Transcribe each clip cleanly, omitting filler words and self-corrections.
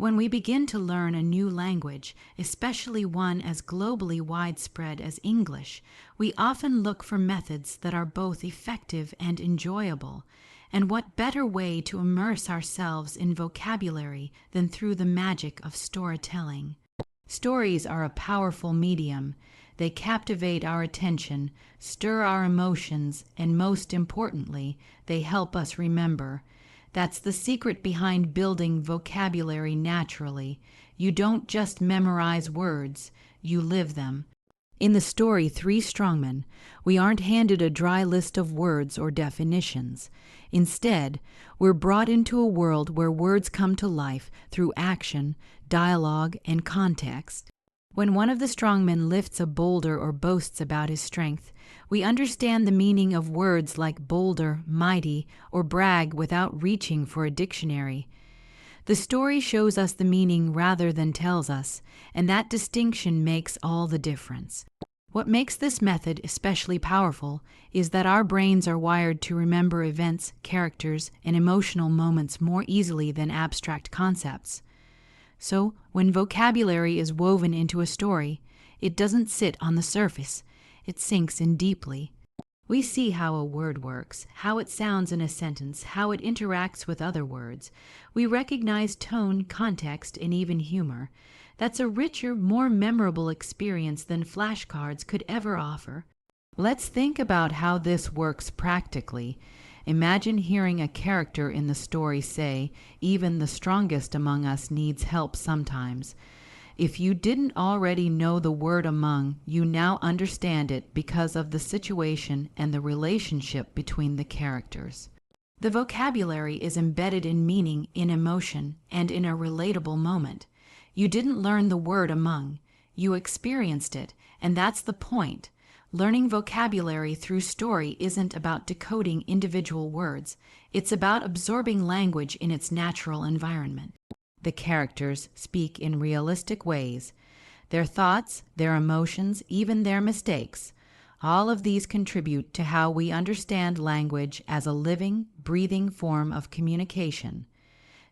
When we begin to learn a new language, especially one as globally widespread as English, we often look for methods that are both effective and enjoyable. And what better way to immerse ourselves in vocabulary than through the magic of storytelling? Stories are a powerful medium. They captivate our attention, stir our emotions, and most importantly, they help us remember. That's the secret behind building vocabulary naturally. You don't just memorize words, you live them. In the story Three Strongmen, we aren't handed a dry list of words or definitions. Instead, we're brought into a world where words come to life through action, dialogue, and context. When one of the strongmen lifts a boulder or boasts about his strength, we understand the meaning of words like boulder, mighty, or brag without reaching for a dictionary. The story shows us the meaning rather than tells us, and that distinction makes all the difference. What makes this method especially powerful is that our brains are wired to remember events, characters, and emotional moments more easily than abstract concepts. So, when vocabulary is woven into a story, it doesn't sit on the surface, it sinks in deeply. We see how a word works, how it sounds in a sentence, how it interacts with other words. We recognize tone, context, and even humor. That's a richer, more memorable experience than flashcards could ever offer. Let's think about how this works practically. Imagine hearing a character in the story say, "Even the strongest among us needs help sometimes." If you didn't already know the word among, you now understand it because of the situation and the relationship between the characters. The vocabulary is embedded in meaning, in emotion, and in a relatable moment. You didn't learn the word among, you experienced it, and that's the point. Learning vocabulary through story isn't about decoding individual words. It's about absorbing language in its natural environment. The characters speak in realistic ways. Their thoughts, their emotions, even their mistakes, all of these contribute to how we understand language as a living, breathing form of communication.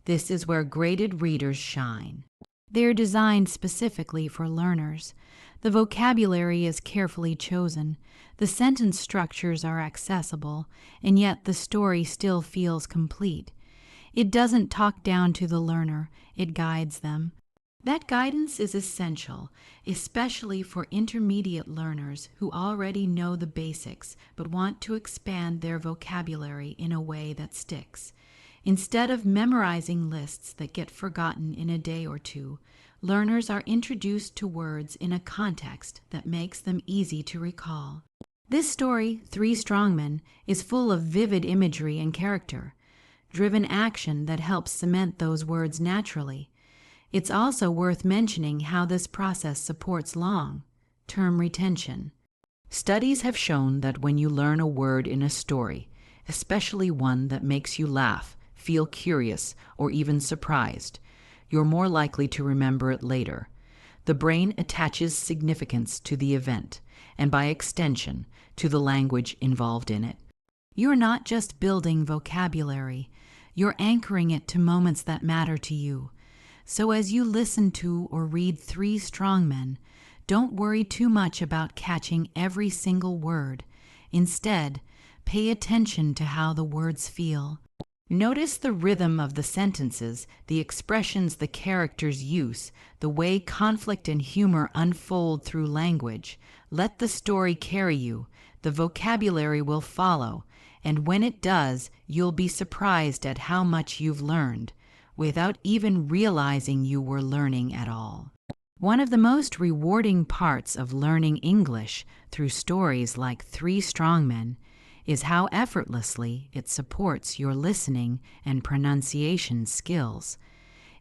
This is where graded readers shine. They're designed specifically for learners. The vocabulary is carefully chosen, the sentence structures are accessible, and yet the story still feels complete. It doesn't talk down to the learner, it guides them. That guidance is essential, especially for intermediate learners who already know the basics but want to expand their vocabulary in a way that sticks. Instead of memorizing lists that get forgotten in a day or two, learners are introduced to words in a context that makes them easy to recall. This story, Three Strongmen, is full of vivid imagery and character-driven action that helps cement those words naturally. It's also worth mentioning how this process supports long-term retention. Studies have shown that when you learn a word in a story, especially one that makes you laugh, feel curious, or even surprised, you're more likely to remember it later. The brain attaches significance to the event, and by extension, to the language involved in it. You're not just building vocabulary, you're anchoring it to moments that matter to you. So as you listen to or read Three Strongmen, don't worry too much about catching every single word. Instead, pay attention to how the words feel. Notice the rhythm of the sentences, the expressions the characters use, the way conflict and humor unfold through language. Let the story carry you. The vocabulary will follow, and when it does, you'll be surprised at how much you've learned, without even realizing you were learning at all. One of the most rewarding parts of learning English through stories like Three Strongmen is how effortlessly it supports your listening and pronunciation skills.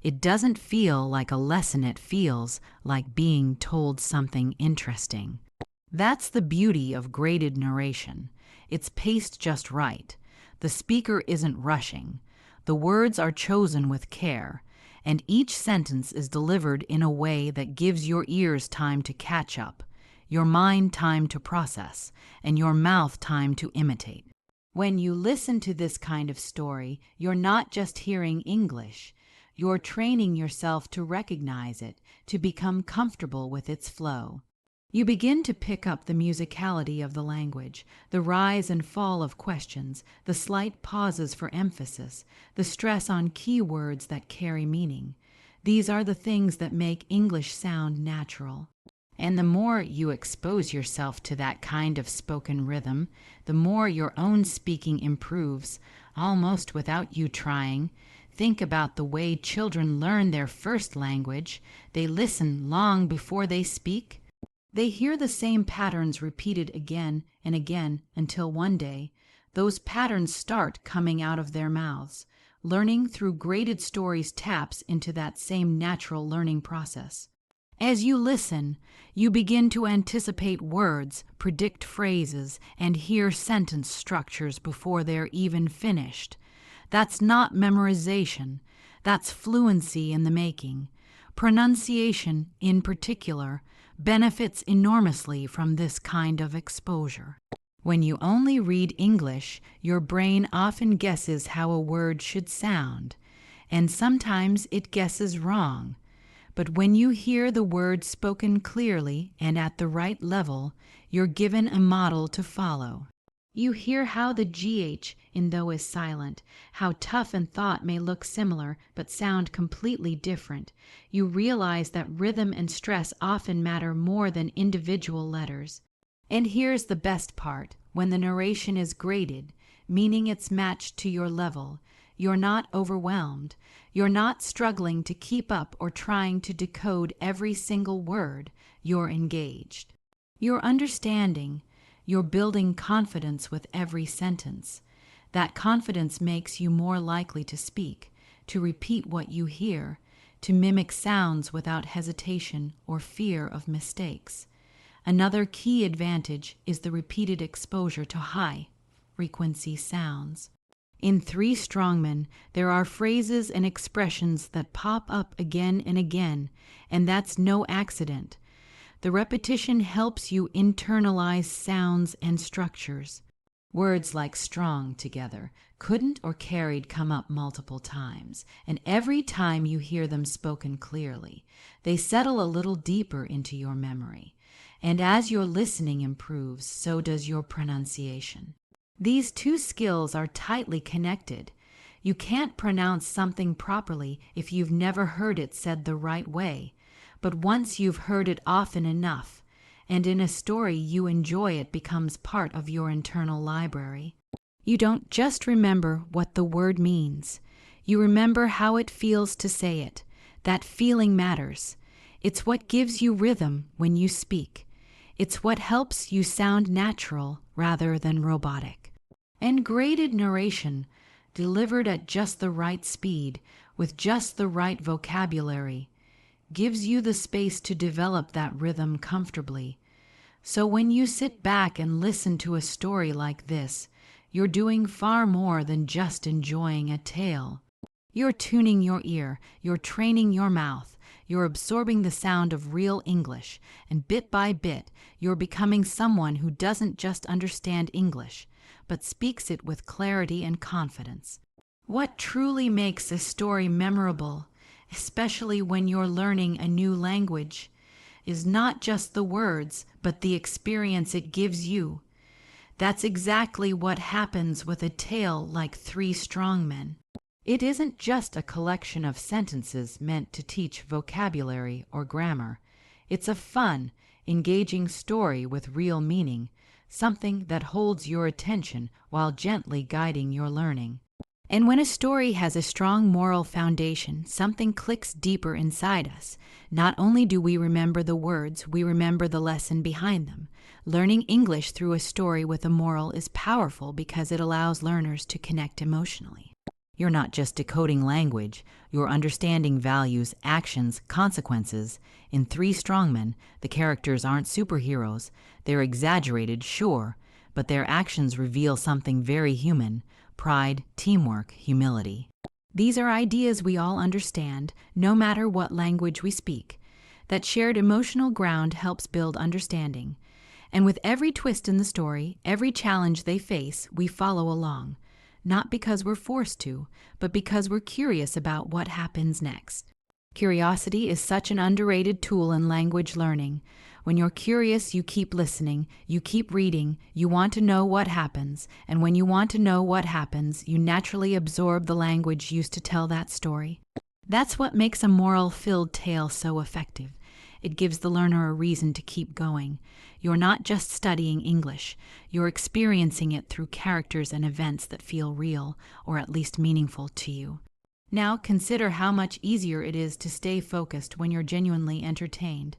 It doesn't feel like a lesson, it feels like being told something interesting. That's the beauty of graded narration. It's paced just right. The speaker isn't rushing. The words are chosen with care, and each sentence is delivered in a way that gives your ears time to catch up, your mind time to process, and your mouth time to imitate. When you listen to this kind of story, you're not just hearing English, you're training yourself to recognize it, to become comfortable with its flow. You begin to pick up the musicality of the language, the rise and fall of questions, the slight pauses for emphasis, the stress on key words that carry meaning. These are the things that make English sound natural. And the more you expose yourself to that kind of spoken rhythm, the more your own speaking improves, almost without you trying. Think about the way children learn their first language. They listen long before they speak. They hear the same patterns repeated again and again until one day, those patterns start coming out of their mouths. Learning through graded stories taps into that same natural learning process. As you listen, you begin to anticipate words, predict phrases, and hear sentence structures before they're even finished. That's not memorization. That's fluency in the making. Pronunciation, in particular, benefits enormously from this kind of exposure. When you only read English, your brain often guesses how a word should sound, and sometimes it guesses wrong. But when you hear the word spoken clearly and at the right level, you're given a model to follow. You hear how the GH in though is silent, how tough and thought may look similar but sound completely different. You realize that rhythm and stress often matter more than individual letters. And here's the best part. When the narration is graded, meaning it's matched to your level, you're not overwhelmed. You're not struggling to keep up or trying to decode every single word. You're engaged. You're understanding. You're building confidence with every sentence. That confidence makes you more likely to speak, to repeat what you hear, to mimic sounds without hesitation or fear of mistakes. Another key advantage is the repeated exposure to high-frequency sounds. In 3 Strongmen, there are phrases and expressions that pop up again and again, and that's no accident. The repetition helps you internalize sounds and structures. Words like strong together, couldn't or carried come up multiple times, and every time you hear them spoken clearly, they settle a little deeper into your memory. And as your listening improves, so does your pronunciation. These 2 skills are tightly connected. You can't pronounce something properly if you've never heard it said the right way, but once you've heard it often enough, and in a story you enjoy, it becomes part of your internal library. You don't just remember what the word means. You remember how it feels to say it. That feeling matters. It's what gives you rhythm when you speak. It's what helps you sound natural rather than robotic. And graded narration, delivered at just the right speed, with just the right vocabulary, gives you the space to develop that rhythm comfortably. So when you sit back and listen to a story like this, you're doing far more than just enjoying a tale. You're tuning your ear, you're training your mouth, you're absorbing the sound of real English, and bit by bit, you're becoming someone who doesn't just understand English, but speaks it with clarity and confidence. What truly makes a story memorable, especially when you're learning a new language, is not just the words, but the experience it gives you. That's exactly what happens with a tale like 3 Strongmen. It isn't just a collection of sentences meant to teach vocabulary or grammar. It's a fun, engaging story with real meaning, something that holds your attention while gently guiding your learning. And when a story has a strong moral foundation, something clicks deeper inside us. Not only do we remember the words, we remember the lesson behind them. Learning English through a story with a moral is powerful because it allows learners to connect emotionally. You're not just decoding language, you're understanding values, actions, consequences. In 3 Strongmen, the characters aren't superheroes. They're exaggerated, sure, but their actions reveal something very human: pride, teamwork, humility. These are ideas we all understand, no matter what language we speak. That shared emotional ground helps build understanding. And with every twist in the story, every challenge they face, we follow along. not because we're forced to, but because we're curious about what happens next. Curiosity is such an underrated tool in language learning. When you're curious, you keep listening, you keep reading, you want to know what happens, and when you want to know what happens, you naturally absorb the language used to tell that story. That's what makes a moral-filled tale so effective. It gives the learner a reason to keep going. You're not just studying English, you're experiencing it through characters and events that feel real, or at least meaningful to you. Now consider how much easier it is to stay focused when you're genuinely entertained.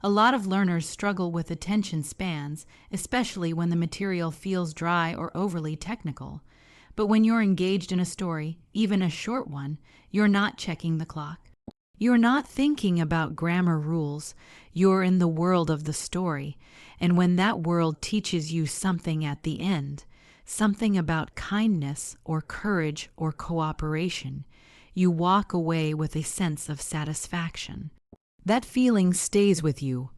A lot of learners struggle with attention spans, especially when the material feels dry or overly technical. But when you're engaged in a story, even a short one, you're not checking the clock. You're not thinking about grammar rules. You're in the world of the story. And when that world teaches you something at the end, something about kindness or courage or cooperation, you walk away with a sense of satisfaction. That feeling stays with you.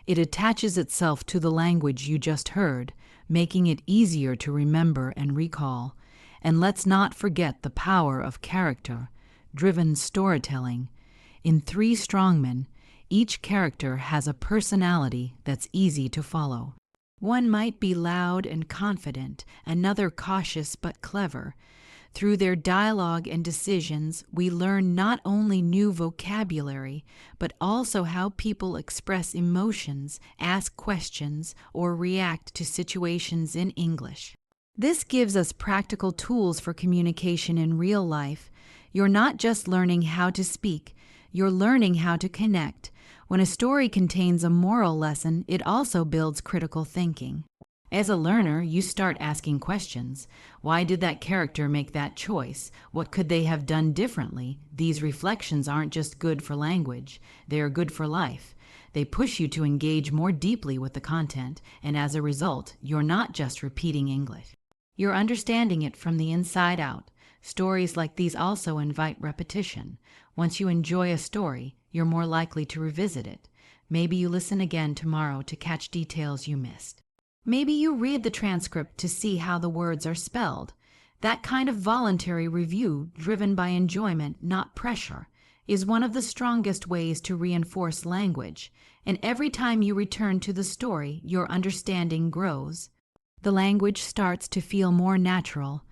It attaches itself to the language you just heard, making it easier to remember and recall. And let's not forget the power of character-driven storytelling. In 3 Strongmen, each character has a personality that's easy to follow. One might be loud and confident, another cautious but clever. Through their dialogue and decisions, we learn not only new vocabulary, but also how people express emotions, ask questions, or react to situations in English. This gives us practical tools for communication in real life. You're not just learning how to speak, you're learning how to connect. When a story contains a moral lesson, it also builds critical thinking. As a learner, you start asking questions. Why did that character make that choice? What could they have done differently? These reflections aren't just good for language, they are good for life. They push you to engage more deeply with the content, and as a result, you're not just repeating English. You're understanding it from the inside out. Stories like these also invite repetition. Once you enjoy a story, you're more likely to revisit it. Maybe you listen again tomorrow to catch details you missed. Maybe you read the transcript to see how the words are spelled. That kind of voluntary review, driven by enjoyment, not pressure, is one of the strongest ways to reinforce language. And every time you return to the story, your understanding grows. The language starts to feel more natural.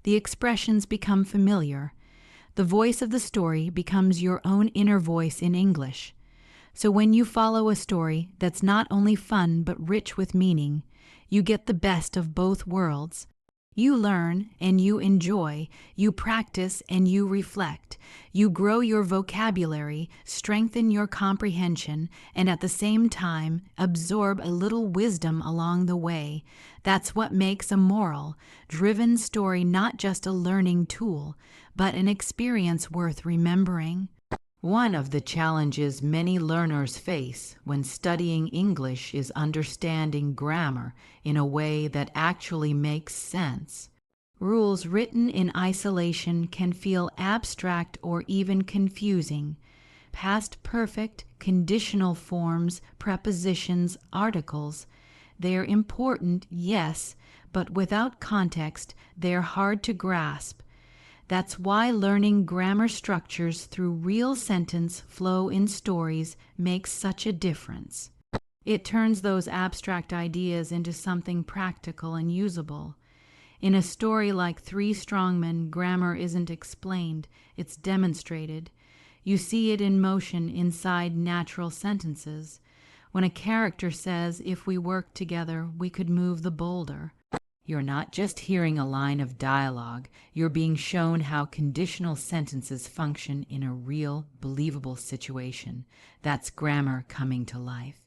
The expressions become familiar. The voice of the story becomes your own inner voice in English. So when you follow a story that's not only fun but rich with meaning, you get the best of both worlds. You learn and you enjoy, you practice and you reflect. You grow your vocabulary, strengthen your comprehension, and at the same time absorb a little wisdom along the way. That's what makes a moral-driven story not just a learning tool, but an experience worth remembering. One of the challenges many learners face when studying English is understanding grammar in a way that actually makes sense. Rules written in isolation can feel abstract or even confusing. Past perfect, conditional forms, prepositions, articles, they're important, yes, but without context, they're hard to grasp. That's why learning grammar structures through real sentence flow in stories makes such a difference. It turns those abstract ideas into something practical and usable. In a story like 3 Strongmen, grammar isn't explained, it's demonstrated. You see it in motion inside natural sentences. When a character says, "If we worked together, we could move the boulder," you're not just hearing a line of dialogue, you're being shown how conditional sentences function in a real, believable situation. That's grammar coming to life.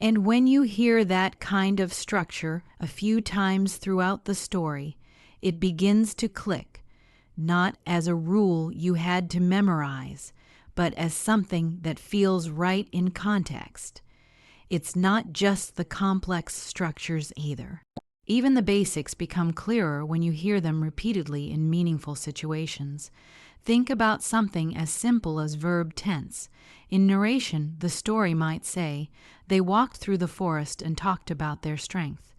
And when you hear that kind of structure a few times throughout the story, it begins to click, not as a rule you had to memorize, but as something that feels right in context. It's not just the complex structures either. Even the basics become clearer when you hear them repeatedly in meaningful situations. Think about something as simple as verb tense. In narration, the story might say, "They walked through the forest and talked about their strength."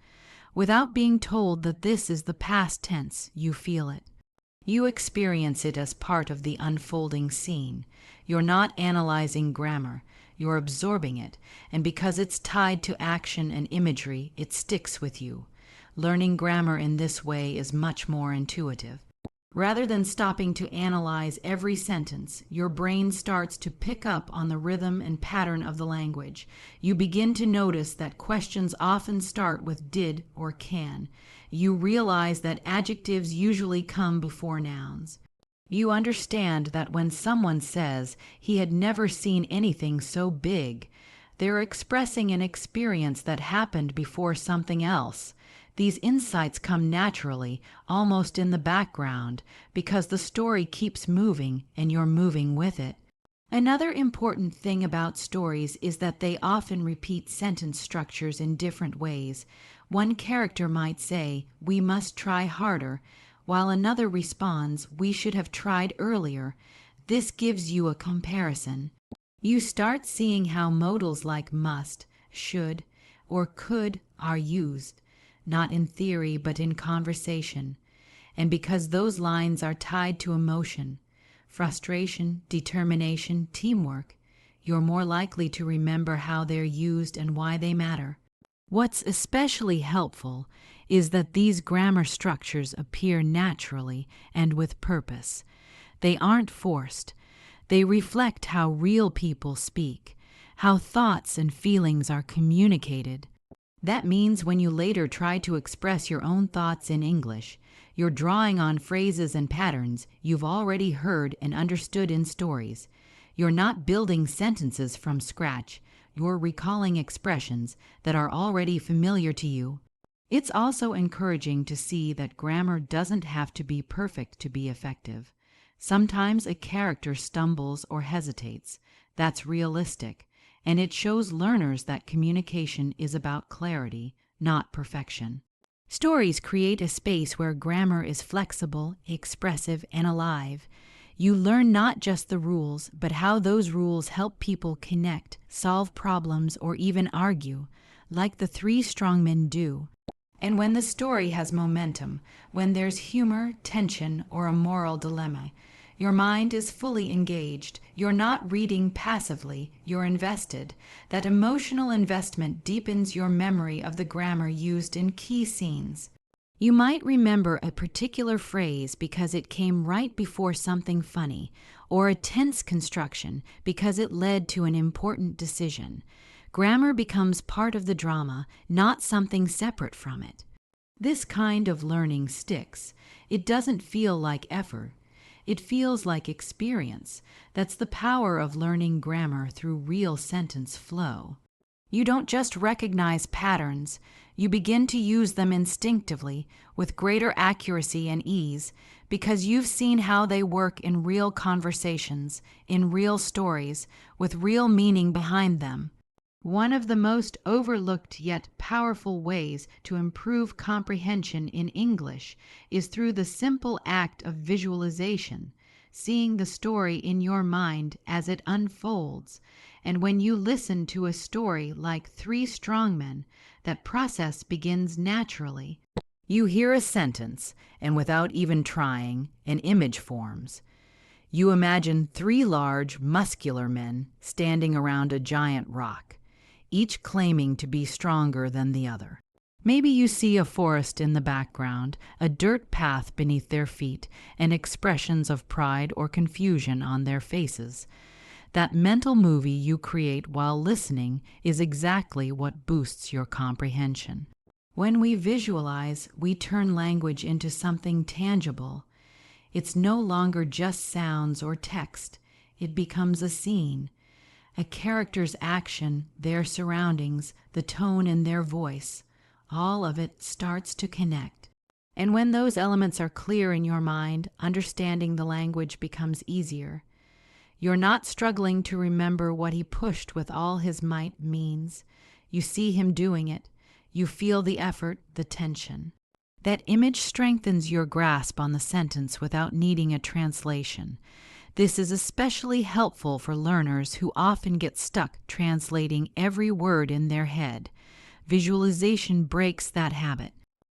Without being told that this is the past tense, you feel it. You experience it as part of the unfolding scene. You're not analyzing grammar, you're absorbing it, and because it's tied to action and imagery, it sticks with you. Learning grammar in this way is much more intuitive. Rather than stopping to analyze every sentence, your brain starts to pick up on the rhythm and pattern of the language. You begin to notice that questions often start with did or can. You realize that adjectives usually come before nouns. You understand that when someone says he had never seen anything so big, they're expressing an experience that happened before something else. These insights come naturally, almost in the background, because the story keeps moving and you're moving with it. Another important thing about stories is that they often repeat sentence structures in different ways. One character might say, "We must try harder," while another responds, "We should have tried earlier." This gives you a comparison. You start seeing how modals like must, should, or could are used, not in theory but in conversation. And because those lines are tied to emotion, frustration, determination, teamwork, you're more likely to remember how they're used and why they matter. What's especially helpful is that these grammar structures appear naturally and with purpose. They aren't forced. They reflect how real people speak, how thoughts and feelings are communicated. That means when you later try to express your own thoughts in English, you're drawing on phrases and patterns you've already heard and understood in stories. You're not building sentences from scratch. You're recalling expressions that are already familiar to you. It's also encouraging to see that grammar doesn't have to be perfect to be effective. Sometimes a character stumbles or hesitates. That's realistic, and it shows learners that communication is about clarity, not perfection. Stories create a space where grammar is flexible, expressive, and alive. You learn not just the rules, but how those rules help people connect, solve problems, or even argue, like the three strongmen do. And when the story has momentum, when there's humor, tension, or a moral dilemma, your mind is fully engaged. You're not reading passively, you're invested. That emotional investment deepens your memory of the grammar used in key scenes. You might remember a particular phrase because it came right before something funny, or a tense construction because it led to an important decision. Grammar becomes part of the drama, not something separate from it. This kind of learning sticks. It doesn't feel like effort. It feels like experience. That's the power of learning grammar through real sentence flow. You don't just recognize patterns, you begin to use them instinctively with greater accuracy and ease because you've seen how they work in real conversations, in real stories, with real meaning behind them. One of the most overlooked yet powerful ways to improve comprehension in English is through the simple act of visualization, seeing the story in your mind as it unfolds. And when you listen to a story like Three Strongmen, that process begins naturally. You hear a sentence, and without even trying, an image forms. You imagine three large, muscular men standing around a giant rock, each claiming to be stronger than the other. Maybe you see a forest in the background, a dirt path beneath their feet, and expressions of pride or confusion on their faces. That mental movie you create while listening is exactly what boosts your comprehension. When we visualize, we turn language into something tangible. It's no longer just sounds or text. It becomes a scene. A character's action, their surroundings, the tone in their voice, all of it starts to connect. And when those elements are clear in your mind, understanding the language becomes easier. You're not struggling to remember what he pushed with all his might means. You see him doing it. You feel the effort, the tension. That image strengthens your grasp on the sentence without needing a translation. This is especially helpful for learners who often get stuck translating every word in their head. Visualization breaks that habit.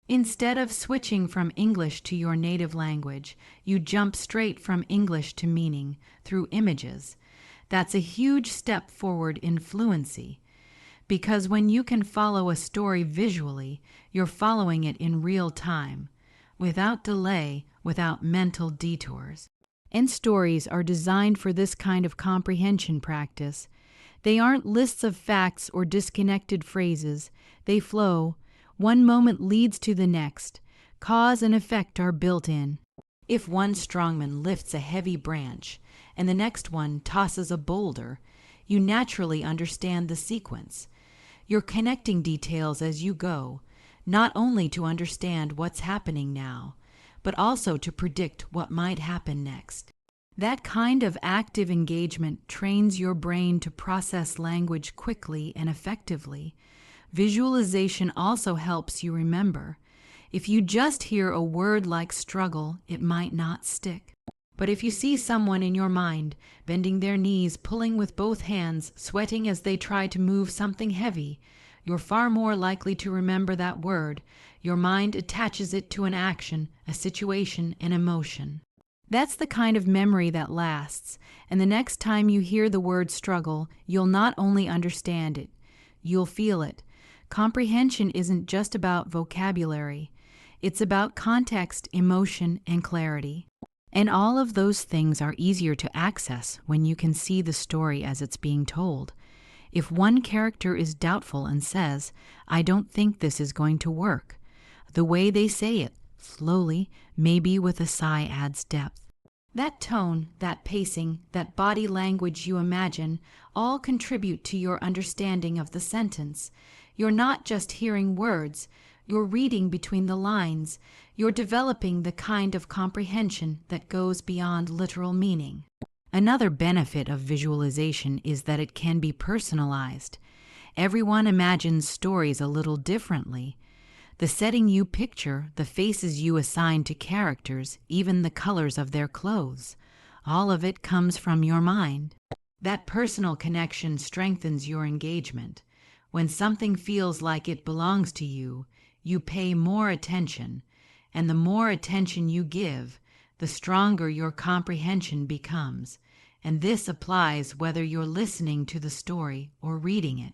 Instead of switching from English to your native language, you jump straight from English to meaning through images. That's a huge step forward in fluency, because when you can follow a story visually, you're following it in real time, without delay, without mental detours. And stories are designed for this kind of comprehension practice. They aren't lists of facts or disconnected phrases. They flow. One moment leads to the next. Cause and effect are built in. If one strongman lifts a heavy branch and the next one tosses a boulder, you naturally understand the sequence. You're connecting details as you go, not only to understand what's happening now, but also to predict what might happen next. That kind of active engagement trains your brain to process language quickly and effectively. Visualization also helps you remember. If you just hear a word like struggle, it might not stick. But if you see someone in your mind, bending their knees, pulling with both hands, sweating as they try to move something heavy, you're far more likely to remember that word. Your mind attaches it to an action, a situation, an emotion. That's the kind of memory that lasts, and the next time you hear the word struggle, you'll not only understand it, you'll feel it. Comprehension isn't just about vocabulary. It's about context, emotion, and clarity. And all of those things are easier to access when you can see the story as it's being told. If one character is doubtful and says, "I don't think this is going to work," the way they say it, slowly, maybe with a sigh, adds depth. That tone, that pacing, that body language you imagine, all contribute to your understanding of the sentence. You're not just hearing words, you're reading between the lines. You're developing the kind of comprehension that goes beyond literal meaning. Another benefit of visualization is that it can be personalized. Everyone imagines stories a little differently. The setting you picture, the faces you assign to characters, even the colors of their clothes, all of it comes from your mind. That personal connection strengthens your engagement. When something feels like it belongs to you, you pay more attention, and the more attention you give, the stronger your comprehension becomes. And this applies whether you're listening to the story or reading it.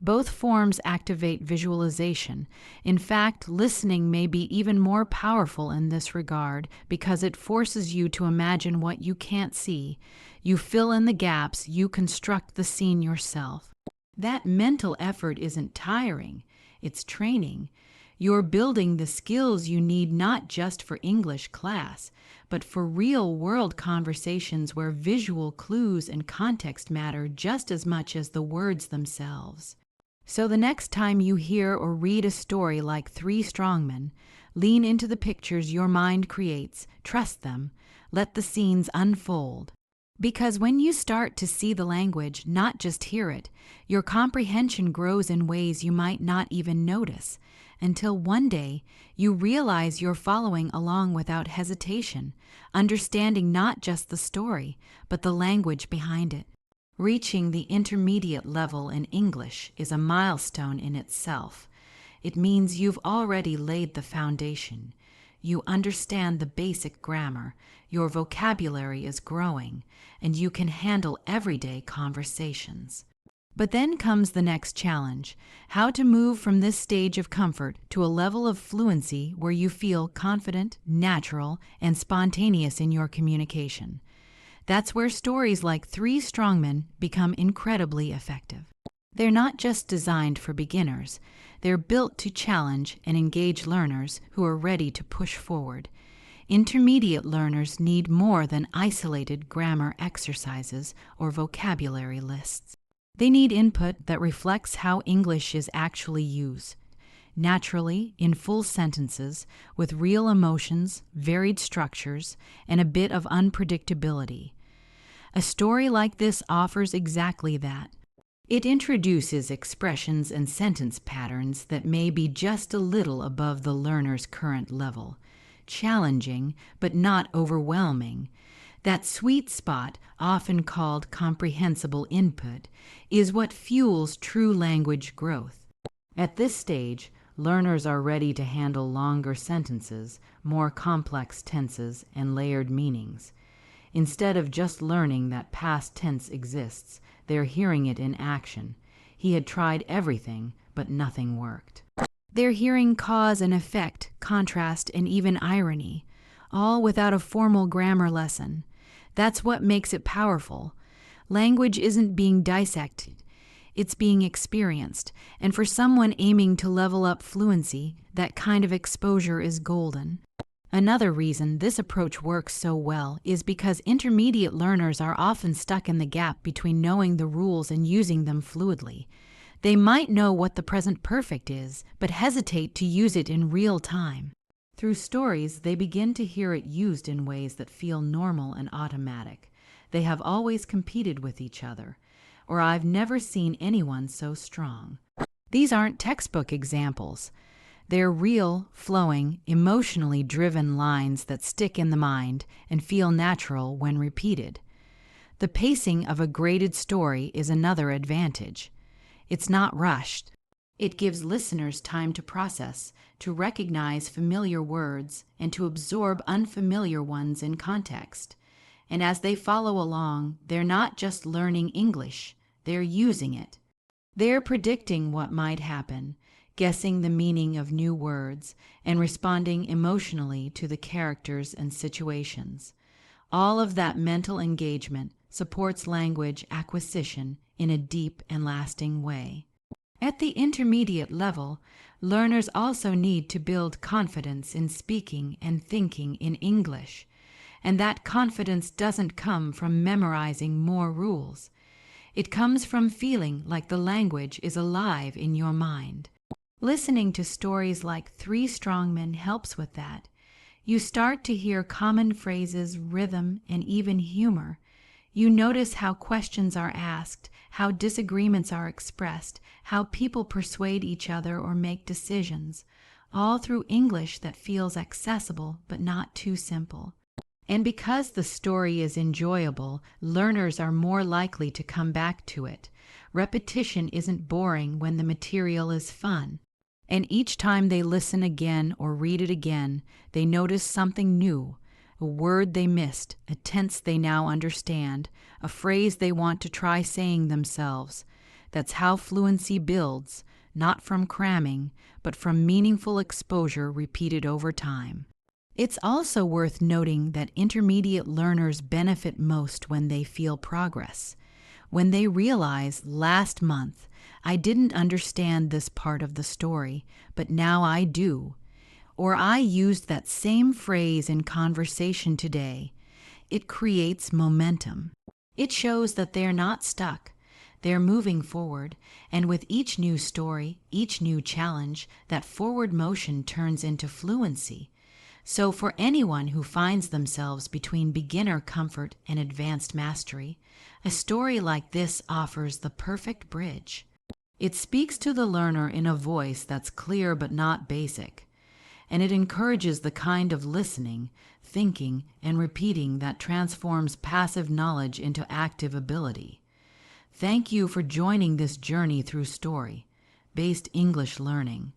Both forms activate visualization. In fact, listening may be even more powerful in this regard because it forces you to imagine what you can't see. You fill in the gaps, you construct the scene yourself. That mental effort isn't tiring, it's training. You're building the skills you need not just for English class, but for real-world conversations where visual clues and context matter just as much as the words themselves. So the next time you hear or read a story like Three Strongmen, lean into the pictures your mind creates, trust them, let the scenes unfold. Because when you start to see the language, not just hear it, your comprehension grows in ways you might not even notice, until one day you realize you're following along without hesitation, understanding not just the story, but the language behind it. Reaching the intermediate level in English is a milestone in itself. It means you've already laid the foundation. You understand the basic grammar, your vocabulary is growing, and you can handle everyday conversations. But then comes the next challenge, how to move from this stage of comfort to a level of fluency where you feel confident, natural, and spontaneous in your communication. That's where stories like Three Strongmen become incredibly effective. They're not just designed for beginners, they're built to challenge and engage learners who are ready to push forward. Intermediate learners need more than isolated grammar exercises or vocabulary lists. They need input that reflects how English is actually used, naturally, in full sentences, with real emotions, varied structures, and a bit of unpredictability. A story like this offers exactly that. It introduces expressions and sentence patterns that may be just a little above the learner's current level, challenging but not overwhelming. That sweet spot, often called comprehensible input, is what fuels true language growth. At this stage, learners are ready to handle longer sentences, more complex tenses, and layered meanings. Instead of just learning that past tense exists, they're hearing it in action. He had tried everything, but nothing worked. They're hearing cause and effect, contrast, and even irony, all without a formal grammar lesson. That's what makes it powerful. Language isn't being dissected, it's being experienced, and for someone aiming to level up fluency, that kind of exposure is golden. Another reason this approach works so well is because intermediate learners are often stuck in the gap between knowing the rules and using them fluidly. They might know what the present perfect is, but hesitate to use it in real time. Through stories, they begin to hear it used in ways that feel normal and automatic. They have always competed with each other, or I've never seen anyone so strong. These aren't textbook examples. They're real, flowing, emotionally driven lines that stick in the mind and feel natural when repeated. The pacing of a graded story is another advantage. It's not rushed. It gives listeners time to process, to recognize familiar words, and to absorb unfamiliar ones in context. And as they follow along, they're not just learning English, they're using it. They're predicting what might happen, guessing the meaning of new words, and responding emotionally to the characters and situations. All of that mental engagement supports language acquisition in a deep and lasting way. At the intermediate level, learners also need to build confidence in speaking and thinking in English, and that confidence doesn't come from memorizing more rules. It comes from feeling like the language is alive in your mind. Listening to stories like Three Strongmen helps with that. You start to hear common phrases, rhythm, and even humor. You notice how questions are asked, how disagreements are expressed, how people persuade each other or make decisions, all through English that feels accessible but not too simple. And because the story is enjoyable, learners are more likely to come back to it. Repetition isn't boring when the material is fun. And each time they listen again or read it again, they notice something new, a word they missed, a tense they now understand, a phrase they want to try saying themselves. That's how fluency builds, not from cramming, but from meaningful exposure repeated over time. It's also worth noting that intermediate learners benefit most when they feel progress. When they realize, last month, I didn't understand this part of the story, but now I do. Or I used that same phrase in conversation today. It creates momentum. It shows that they're not stuck. They're moving forward, and with each new story, each new challenge, that forward motion turns into fluency. So for anyone who finds themselves between beginner comfort and advanced mastery, a story like this offers the perfect bridge. It speaks to the learner in a voice that's clear but not basic, and it encourages the kind of listening, thinking, and repeating that transforms passive knowledge into active ability. Thank you for joining this journey through story-based English learning.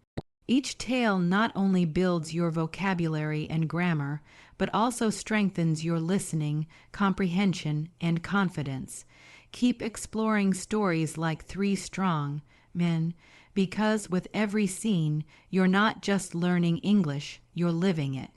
Each tale not only builds your vocabulary and grammar, but also strengthens your listening, comprehension, and confidence. Keep exploring stories like Three Strongmen, because with every scene, you're not just learning English, you're living it.